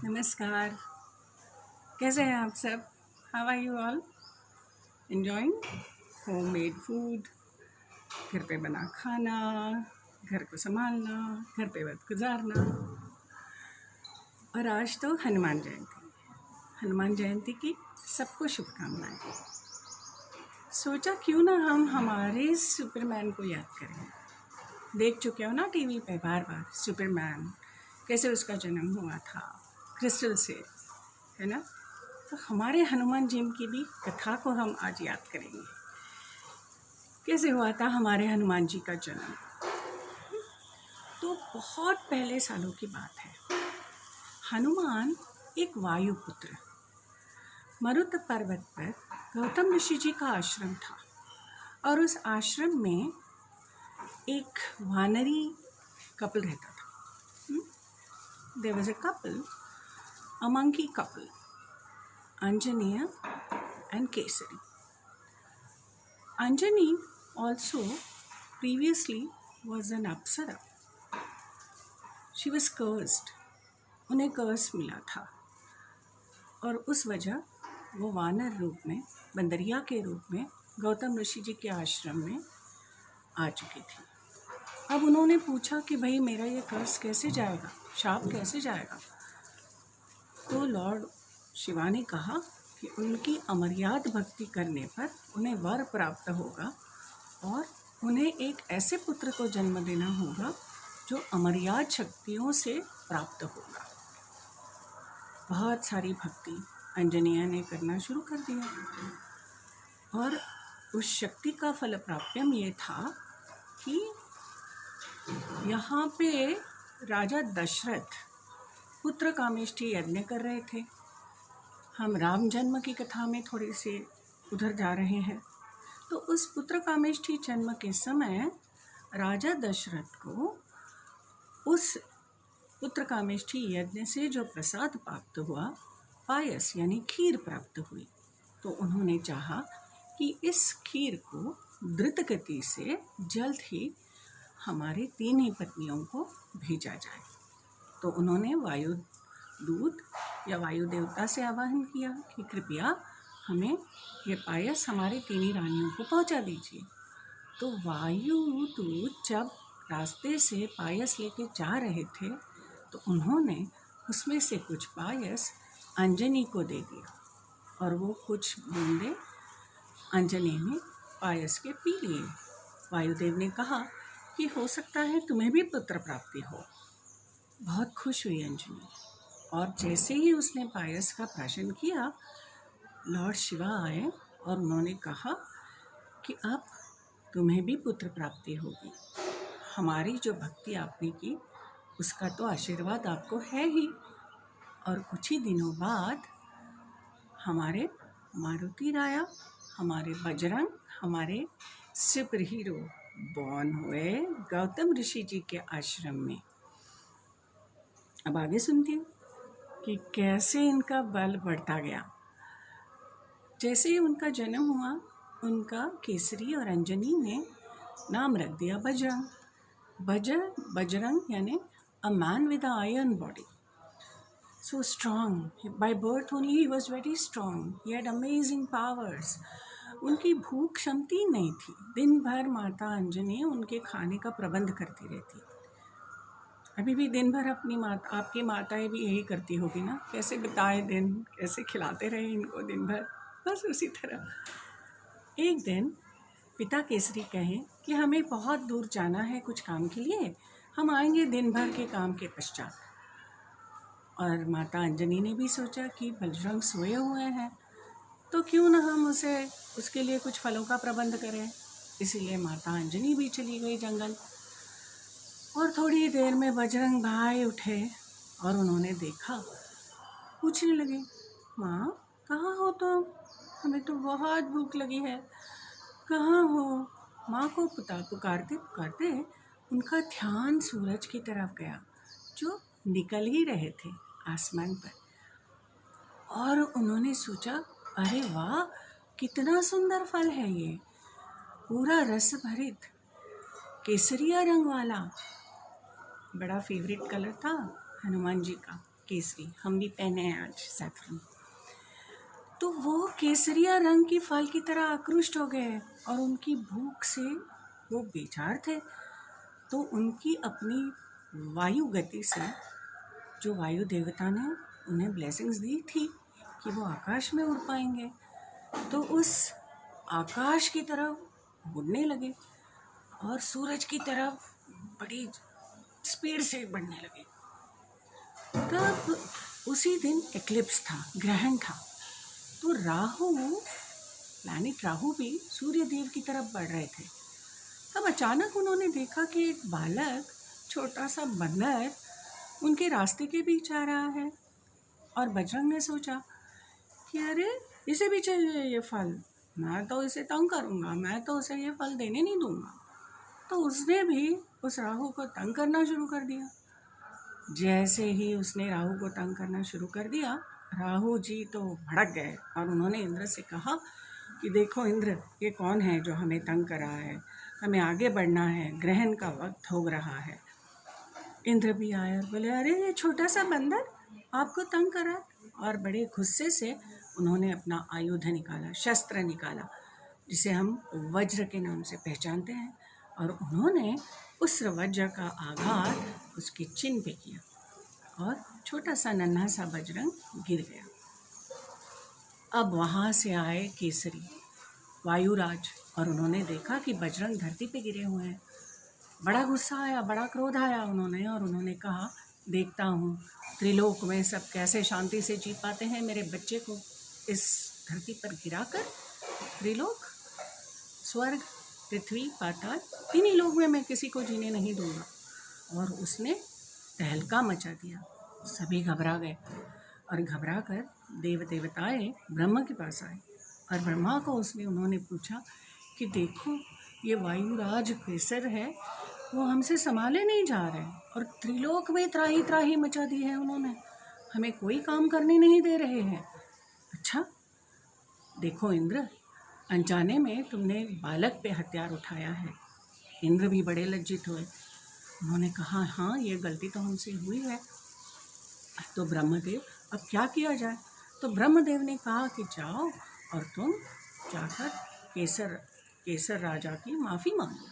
नमस्कार। कैसे हैं आप सब? How are you all? Enjoying home made food, घर पे बना खाना, घर को संभालना, घर पे वक्त गुजारना। और आज तो हनुमान जयंती की सबको शुभकामनाएं। सोचा क्यों ना हम हमारे सुपरमैन को याद करें। देख चुके हो ना टीवी पे बार बार सुपरमैन, कैसे उसका जन्म हुआ था, क्रिस्टल से, है ना। तो हमारे हनुमान जी की भी कथा को हम आज याद करेंगे। कैसे हुआ था हमारे हनुमान जी का जन्म? तो बहुत पहले सालों की बात है। हनुमान एक वायुपुत्र, मरुत पर्वत पर गौतम ऋषि जी का आश्रम था और उस आश्रम में एक वानरी कपल रहता था। There was a couple, a monkey couple, Anjaneya and Kesari. Anjani also previously was an Apsara. She was cursed. उन्हें कर्स मिला था और उस वजह वो वानर रूप में, बंदरिया के रूप में गौतम ऋषि जी के आश्रम में आ चुकी थी। अब उन्होंने पूछा कि भाई मेरा ये कर्स कैसे जाएगा, शाप कैसे जाएगा? तो लॉर्ड शिवा ने कहा कि उनकी अमर्याद भक्ति करने पर उन्हें वर प्राप्त होगा और उन्हें एक ऐसे पुत्र को जन्म देना होगा जो अमर्याद शक्तियों से प्राप्त होगा। बहुत सारी भक्ति अंजनेया ने करना शुरू कर दिया और उस शक्ति का फल प्राप्यम ये था कि यहाँ पे राजा दशरथ पुत्र कामेष्टि यज्ञ कर रहे थे। हम राम जन्म की कथा में थोड़े से उधर जा रहे हैं। तो उस पुत्र कामेष्टि जन्म के समय राजा दशरथ को उस पुत्र कामेष्टि यज्ञ से जो प्रसाद प्राप्त हुआ, पायस यानी खीर प्राप्त हुई, तो उन्होंने चाहा कि इस खीर को द्रुत गति से जल्द ही हमारे 3 ही पत्नियों को भेजा जाए। तो उन्होंने वायुदूत या वायु देवता से आवाहन किया कि कृपया हमें ये पायस हमारे 3 ही रानियों को पहुंचा दीजिए। तो वायुदूत जब रास्ते से पायस लेके जा रहे थे तो उन्होंने उसमें से कुछ पायस अंजनी को दे दिया और वो कुछ बूंदे अंजनी ने पायस के पी लिए। वायुदेव ने कहा कि हो सकता है तुम्हें भी पुत्र प्राप्ति हो। बहुत खुश हुई अंजनी और जैसे ही उसने पायस का प्राशन किया, लॉर्ड शिवा आए और उन्होंने कहा कि अब तुम्हें भी पुत्र प्राप्ति होगी। हमारी जो भक्ति आपने की उसका तो आशीर्वाद आपको है ही। और कुछ ही दिनों बाद हमारे मारुति राया, हमारे बजरंग, हमारे सुपर हीरो बॉर्न हुए गौतम ऋषि जी के आश्रम में। अब आगे सुनती हूँ कि कैसे इनका बल बढ़ता गया। जैसे ही उनका जन्म हुआ, उनका केसरी और अंजनी ने नाम रख दिया बजरंग। बजरंग यानी a man with a iron body, so strong. By birth only he was very strong. He had amazing powers. उनकी भूख क्षमती नहीं थी। दिन भर माता अंजनी उनके खाने का प्रबंध करती रहती। अभी भी दिन भर अपनी माता, आपकी माताएं भी यही करती होगी ना, कैसे बिताए दिन, कैसे खिलाते रहे इनको दिन भर, बस उसी तरह। एक दिन पिता केसरी कहे कि हमें बहुत दूर जाना है कुछ काम के लिए, हम आएंगे दिन भर के काम के पश्चात। और माता अंजनी ने भी सोचा कि बजरंग सोए हुए हैं तो क्यों ना हम उसके लिए कुछ फलों का प्रबंध करें। इसीलिए माता अंजनी भी चली गई जंगल और थोड़ी देर में बजरंग भाई उठे और उन्होंने देखा, पूछने लगे, माँ कहाँ हो तुम? हमें तो बहुत भूख लगी है, कहाँ हो? माँ को पुकारते पुकारते उनका ध्यान सूरज की तरफ गया जो निकल ही रहे थे आसमान पर। और उन्होंने सोचा, अरे वाह कितना सुंदर फल है ये, पूरा रस भरित केसरिया रंग वाला। बड़ा फेवरेट कलर था हनुमान जी का, केसरी, हम भी पहने हैं आज सैफरन। तो वो केसरिया रंग की फल की तरह आकृष्ट हो गए और उनकी भूख से वो बेचार थे। तो उनकी अपनी वायु गति से, जो वायु देवता ने उन्हें ब्लेसिंग्स दी थी कि वो आकाश में उड़ पाएंगे, तो उस आकाश की तरफ उड़ने लगे और सूरज की तरफ बड़ी स्पीड से बढ़ने लगे। तब उसी दिन एक्लिप्स था, ग्रहण था। तो राहु, प्लैनेट राहु भी सूर्य देव की तरफ बढ़ रहे थे। तब अचानक उन्होंने देखा कि एक बालक, छोटा सा बंदर, उनके रास्ते के बीच आ रहा है। और बजरंग ने सोचा कि अरे इसे भी चाहिए ये फल, मैं तो इसे तंग करूँगा, मैं तो उसे ये फल देने नहीं दूंगा। तो उसने भी उस राहु को तंग करना शुरू कर दिया। जैसे ही उसने राहु को तंग करना शुरू कर दिया, राहु जी तो भड़क गए और उन्होंने इंद्र से कहा कि देखो इंद्र, ये कौन है जो हमें तंग कर रहा है, हमें आगे बढ़ना है, ग्रहण का वक्त हो रहा है। इंद्र भी आए और बोले अरे ये छोटा सा बंदर आपको तंग करा। और बड़े गुस्से से उन्होंने अपना आयुध निकाला, शस्त्र निकाला, जिसे हम वज्र के नाम से पहचानते हैं। और उन्होंने उस वज्र का आघात उसके चिन्ह पे किया और छोटा सा नन्हा सा बजरंग गिर गया। अब वहाँ से आए केसरी, वायुराज, और उन्होंने देखा कि बजरंग धरती पे गिरे हुए हैं। बड़ा गुस्सा आया, बड़ा क्रोध आया उन्होंने, और उन्होंने कहा देखता हूँ त्रिलोक में सब कैसे शांति से जी पाते हैं, मेरे बच्चे को इस धरती पर गिराकर। त्रिलोक, स्वर्ग, पृथ्वी, पाताल, तीनों लोक में मैं किसी को जीने नहीं दूंगा। और उसने तहलका मचा दिया। सभी घबरा गए और घबरा कर देव देवताएं ब्रह्मा के पास आए और ब्रह्मा को उन्होंने पूछा कि देखो ये वायुराज केसर है, वो हमसे संभाले नहीं जा रहे और त्रिलोक में त्राही त्राही मचा दी है उन्होंने, हमें कोई काम करने नहीं दे रहे हैं। अच्छा देखो इंद्र, अनजाने में तुमने बालक पे हथियार उठाया है। इंद्र भी बड़े लज्जित हुए। उन्होंने कहा हाँ ये गलती तो हमसे हुई है। तो ब्रह्मदेव अब क्या किया जाए? तो ब्रह्मदेव ने कहा कि जाओ और तुम जाकर केसर राजा की माफ़ी मांगो।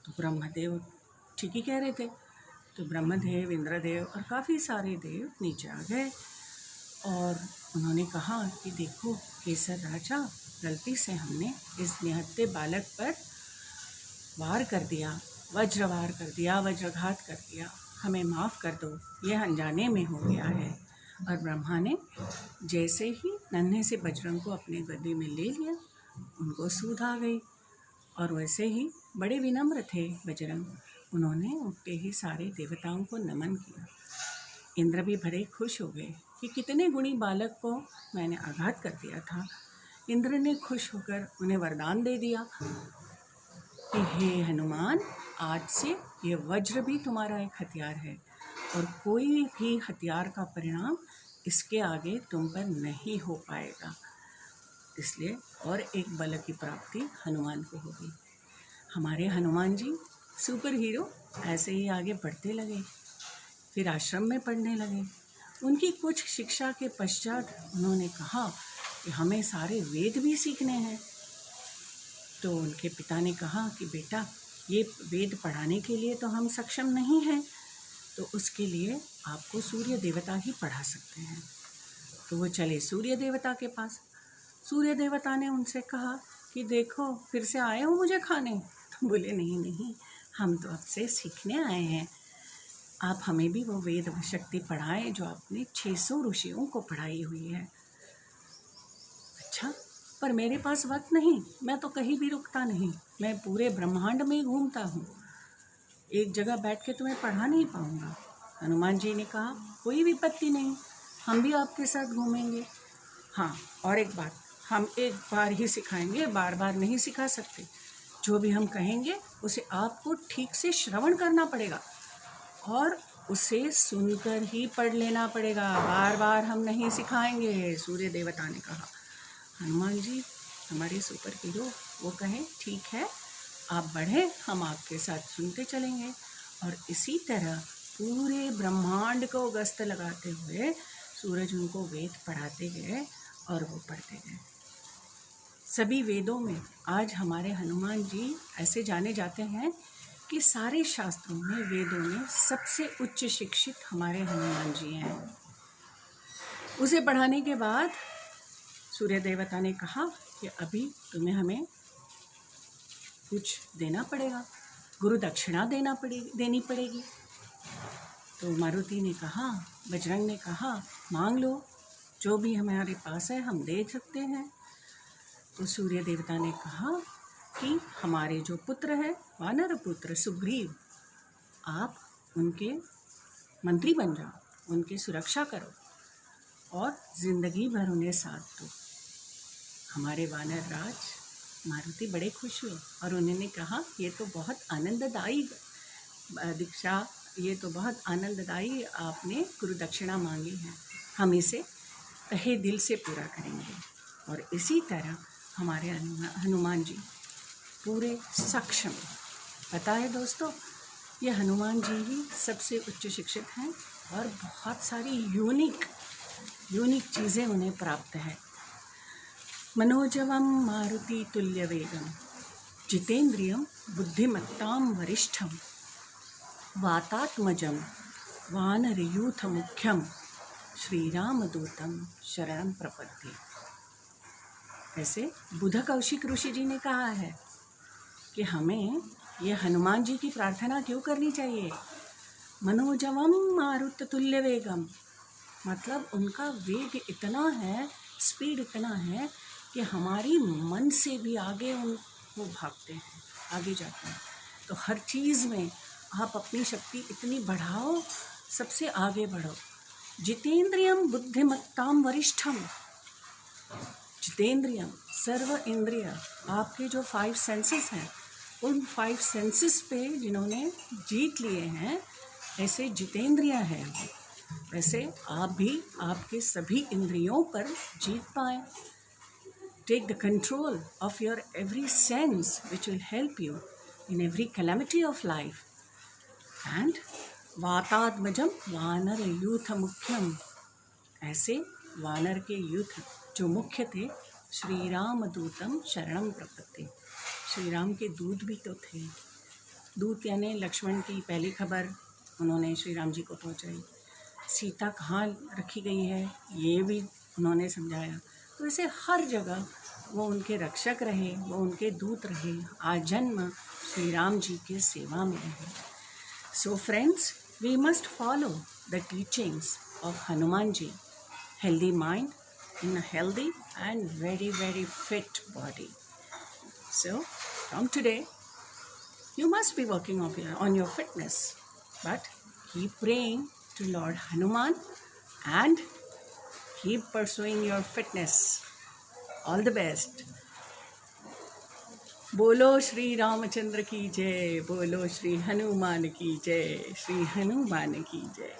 तो ब्रह्मदेव ठीक ही कह रहे थे। तो ब्रह्मदेव, इंद्रदेव और काफ़ी सारे देव नीचे आ गए और उन्होंने कहा कि देखो केसर राजा, गलती से हमने इस निहत्थे बालक पर वार कर दिया, वज्रवार कर दिया, वज्रघात कर दिया, हमें माफ़ कर दो, यह अनजाने में हो गया है। और ब्रह्मा ने जैसे ही नन्हे से बजरंग को अपने गद्दे में ले लिया, उनको सूध आ गई। और वैसे ही बड़े विनम्र थे बजरंग, उन्होंने उठते ही सारे देवताओं को नमन किया। इंद्र भी बड़े खुश हो गए कि कितने गुणी बालक को मैंने आघात कर दिया था। इंद्र ने खुश होकर उन्हें वरदान दे दिया कि हे हनुमान, आज से ये वज्र भी तुम्हारा एक हथियार है और कोई भी हथियार का परिणाम इसके आगे तुम पर नहीं हो पाएगा। इसलिए और एक बल की प्राप्ति हनुमान को होगी। हमारे हनुमान जी सुपर हीरो ऐसे ही आगे बढ़ते लगे, फिर आश्रम में पढ़ने लगे। उनकी कुछ शिक्षा के पश्चात उन्होंने कहा कि हमें सारे वेद भी सीखने हैं। तो उनके पिता ने कहा कि बेटा, ये वेद पढ़ाने के लिए तो हम सक्षम नहीं हैं, तो उसके लिए आपको सूर्य देवता ही पढ़ा सकते हैं। तो वो चले सूर्य देवता के पास। सूर्य देवता ने उनसे कहा कि देखो फिर से आए हो मुझे खाने? तो बोले नहीं नहीं, हम तो आपसे सीखने आए हैं, आप हमें भी वो वेद शक्ति पढ़ाएं जो आपने 600 ऋषियों को पढ़ाई हुई है। अच्छा, पर मेरे पास वक्त नहीं, मैं तो कहीं भी रुकता नहीं, मैं पूरे ब्रह्मांड में ही घूमता हूँ, एक जगह बैठ के तुम्हें पढ़ा नहीं पाऊँगा। हनुमान जी ने कहा कोई विपत्ति नहीं, हम भी आपके साथ घूमेंगे। हाँ, और एक बात, हम एक बार ही सिखाएंगे, बार बार नहीं सिखा सकते। जो भी हम कहेंगे उसे आपको ठीक से श्रवण करना पड़ेगा और उसे सुनकर ही पढ़ लेना पड़ेगा, बार बार हम नहीं सिखाएंगे, सूर्य देवता ने कहा। हनुमान जी हमारे सुपर हीरो, वो कहें ठीक है आप बढ़ें, हम आपके साथ सुनते चलेंगे। और इसी तरह पूरे ब्रह्मांड को गश्त लगाते हुए सूरज उनको वेद पढ़ाते गए और वो पढ़ते गए। सभी वेदों में आज हमारे हनुमान जी ऐसे जाने जाते हैं कि सारे शास्त्रों में, वेदों में सबसे उच्च शिक्षित हमारे हनुमान जी हैं। उसे पढ़ाने के बाद सूर्य देवता ने कहा कि अभी तुम्हें हमें कुछ देना पड़ेगा, गुरु दक्षिणा देनी पड़ेगी। तो मारुति ने कहा, बजरंग ने कहा, मांग लो, जो भी हमारे पास है हम दे सकते हैं। तो सूर्य देवता ने कहा कि हमारे जो पुत्र है, वानर पुत्र सुग्रीव, आप उनके मंत्री बन जाओ, उनकी सुरक्षा करो और ज़िंदगी भर उन्हें साथ दो। हमारे वानर राज मारुति बड़े खुश हुए और उन्होंने कहा, ये तो बहुत आनंददायी दीक्षा, ये तो बहुत आनंददायी आपने गुरु दक्षिणा मांगी है, हम इसे तहे दिल से पूरा करेंगे। और इसी तरह हमारे हनुमान जी पूरे सक्षम, पता है दोस्तों, ये हनुमान जी ही सबसे उच्च शिक्षित हैं और बहुत सारी यूनिक चीज़ें उन्हें प्राप्त है। मनोजवम मारुति तुल्य वेगम जितेंद्रियम बुद्धिमत्ताम वरिष्ठम वातात्मजम वानरयूथ मुख्यम श्री राम दूतम शरणम प्रपद्ये। ऐसे बुध कौशिक ऋषि जी ने कहा है कि हमें ये हनुमान जी की प्रार्थना क्यों करनी चाहिए। मनोजवम मारुत तुल्य वेगम, मतलब उनका वेग इतना है, स्पीड इतना है कि हमारी मन से भी आगे वो भागते हैं, आगे जाते हैं। तो हर चीज़ में आप अपनी शक्ति इतनी बढ़ाओ, सबसे आगे बढ़ो। जितेंद्रियम बुद्धिमत्ताम वरिष्ठम, जितेंद्रियम सर्व इंद्रिय, आपके जो 5 सेंसेस हैं, उन 5 सेंसेस पे जिन्होंने जीत लिए हैं, ऐसे जितेंद्रिय हैं। वैसे आप भी आपके सभी इंद्रियों पर जीत पाएँ। Take the control of your every sense, which will help you in every calamity of life. And वातात्मजम वानर यूथ मुख्यम, ऐसे वानर के यूथ जो मुख्य थे, श्री राम दूतम शरणम प्रपद्ये, श्री राम के दूत भी तो थे। दूत यानी लक्ष्मण की पहली खबर उन्होंने श्री राम जी को पहुंचाई, सीता कहाँ रखी गई है ये भी उन्होंने समझाया। तो ऐसे हर जगह वो उनके रक्षक रहे, वो उनके दूत रहे, आजन्म श्री राम जी के सेवा में रहे। So friends, we must follow the teachings of Hanuman ji. Healthy mind in a healthy and very fit body. So from today you must be working on your fitness, but keep praying to Lord Hanuman and keep pursuing your fitness. All the best. बोलो श्री रामचंद्र की जय, बोलो श्री हनुमान की जय, श्री हनुमान की जय।